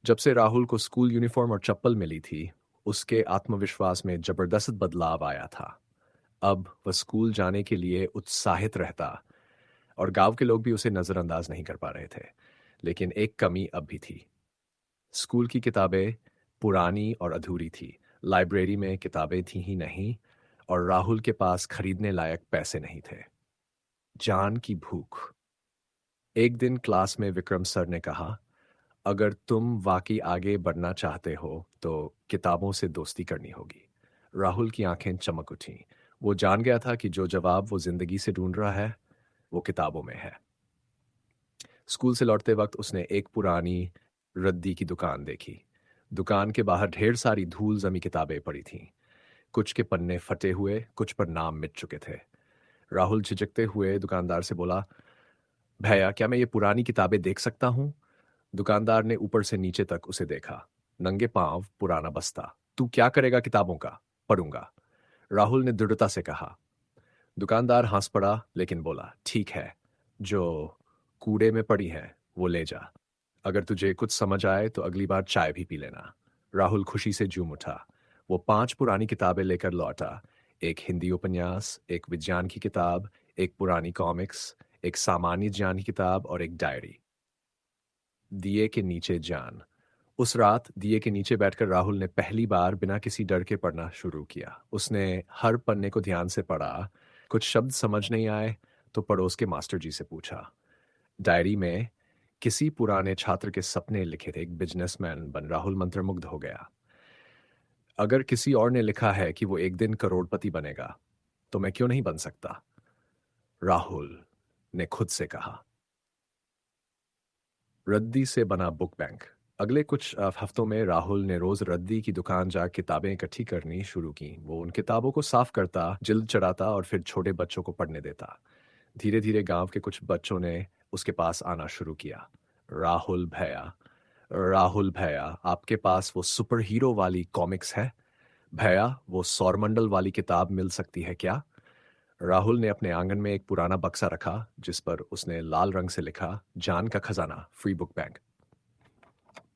जब से राहुल को स्कूल यूनिफॉर्म और चप्पल मिली थी, उसके आत्मविश्वास में जबरदस्त बदलाव आया था। अब वह स्कूल जाने के लिए उत्साहित रहता और गांव के लोग भी उसे नजरअंदाज नहीं कर पा रहे थे। लेकिन एक कमी अब भी थी। स्कूल की किताबें पुरानी और अधूरी थी। लाइब्रेरी में किताबें थी ही नहीं और राहुल के पास खरीदने लायक पैसे नहीं थे। जान की भूख। एक दिन क्लास में विक्रम सर ने कहा, अगर तुम वाकई आगे बढ़ना चाहते हो तो किताबों से दोस्ती करनी होगी। राहुल की आंखें चमक उठीं। वो जान गया था कि जो जवाब वो जिंदगी से ढूंढ रहा है वो किताबों में है। स्कूल से लौटते वक्त उसने एक पुरानी रद्दी की दुकान देखी। दुकान के बाहर ढेर सारी धूल जमी किताबें पड़ी थीं। कुछ के पन्ने फटे हुए, कुछ पर नाम मिट चुके थे। राहुल झिझकते हुए दुकानदार से बोला, भैया क्या मैं ये पुरानी किताबें देख सकता हूँ? दुकानदार ने ऊपर से नीचे तक उसे देखा। नंगे पांव, पुराना बस्ता। तू क्या करेगा किताबों का? पढ़ूंगा। राहुल ने दृढ़ता से कहा। दुकानदार हंस पड़ा लेकिन बोला, ठीक है, जो कूड़े में पड़ी है वो ले जा। अगर तुझे कुछ समझ आए तो अगली बार चाय भी पी लेना। राहुल खुशी से झूम उठा। वो 5 पुरानी किताबें लेकर लौटा। एक हिंदी उपन्यास, एक विज्ञान की किताब, एक पुरानी कॉमिक्स, एक सामान्य ज्ञान की किताब और एक डायरी। दिए के नीचे जान। उस रात दिए के नीचे बैठकर राहुल ने पहली बार बिना किसी डर के पढ़ना शुरू किया। उसने हर पन्ने को ध्यान से पढ़ा। कुछ शब्द समझ नहीं आए तो पड़ोस के मास्टर जी से पूछा। डायरी में किसी पुराने छात्र के सपने लिखे थे। एक बिजनेसमैन बन। राहुल मंत्रमुग्ध हो गया। अगर किसी और ने लिखा है कि वो एक दिन करोड़पति बनेगा तो मैं क्यों नहीं बन सकता? राहुल ने खुद से कहा। रद्दी से बना बुक बैंक। अगले कुछ हफ्तों में राहुल ने रोज रद्दी की दुकान जा किताबें इकट्ठी करनी शुरू की। वो उन किताबों को साफ करता, जिल्द चढ़ाता और फिर छोटे बच्चों को पढ़ने देता। धीरे धीरे गांव के कुछ बच्चों ने उसके पास आना शुरू किया। राहुल भैया, राहुल भैया, आपके पास वो सुपर हीरो वाली कॉमिक्स है? भैया, वो सौरमंडल वाली किताब मिल सकती है क्या? राहुल ने अपने आंगन में एक पुराना बक्सा रखा जिस पर उसने लाल रंग से लिखा, जान का खजाना, फ्री बुक बैंक।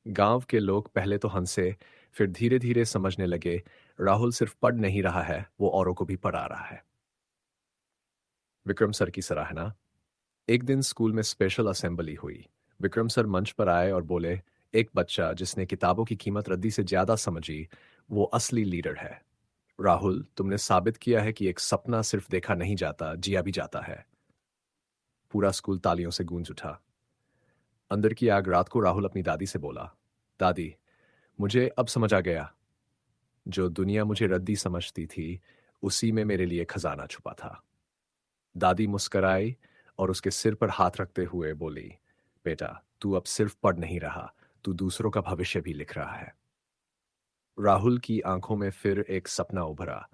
गांव के लोग पहले तो हंसे, फिर धीरे धीरे समझने लगे, राहुल सिर्फ पढ़ नहीं रहा है, वो औरों को भी पढ़ा रहा है। विक्रम सर की सराहना। एक दिन स्कूल में स्पेशल असेंबली हुई। विक्रम सर मंच पर आए और बोले, एक बच्चा जिसने किताबों की कीमत रद्दी से ज्यादा समझी, वो असली लीडर है। राहुल, तुमने साबित किया है कि एक सपना सिर्फ देखा नहीं जाता, जिया भी जाता है। पूरा स्कूल तालियों से गूंज उठा। अंदर की आग रात को राहुल अपनी दादी से बोला, दादी, मुझे अब समझ आ गया, जो दुनिया मुझे रद्दी समझती थी उसी में मेरे लिए खजाना छुपा था। दादी मुस्कराई और उसके सिर पर हाथ रखते हुए बोली, बेटा, तू अब सिर्फ पढ़ नहीं रहा, तू दूसरों का भविष्य भी लिख रहा है। राहुल की आंखों में फिर एक सपना उभरा।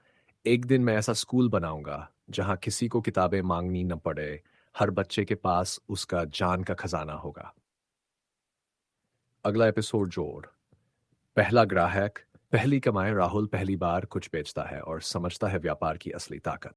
एक दिन मैं ऐसा स्कूल बनाऊंगा जहां किसी को किताबें मांगनी न पड़े, हर बच्चे के पास उसका जान का खजाना होगा। अगला एपिसोड जोड़। पहला ग्राहक, पहली कमाई। राहुल पहली बार कुछ बेचता है और समझता है व्यापार की असली ताकत।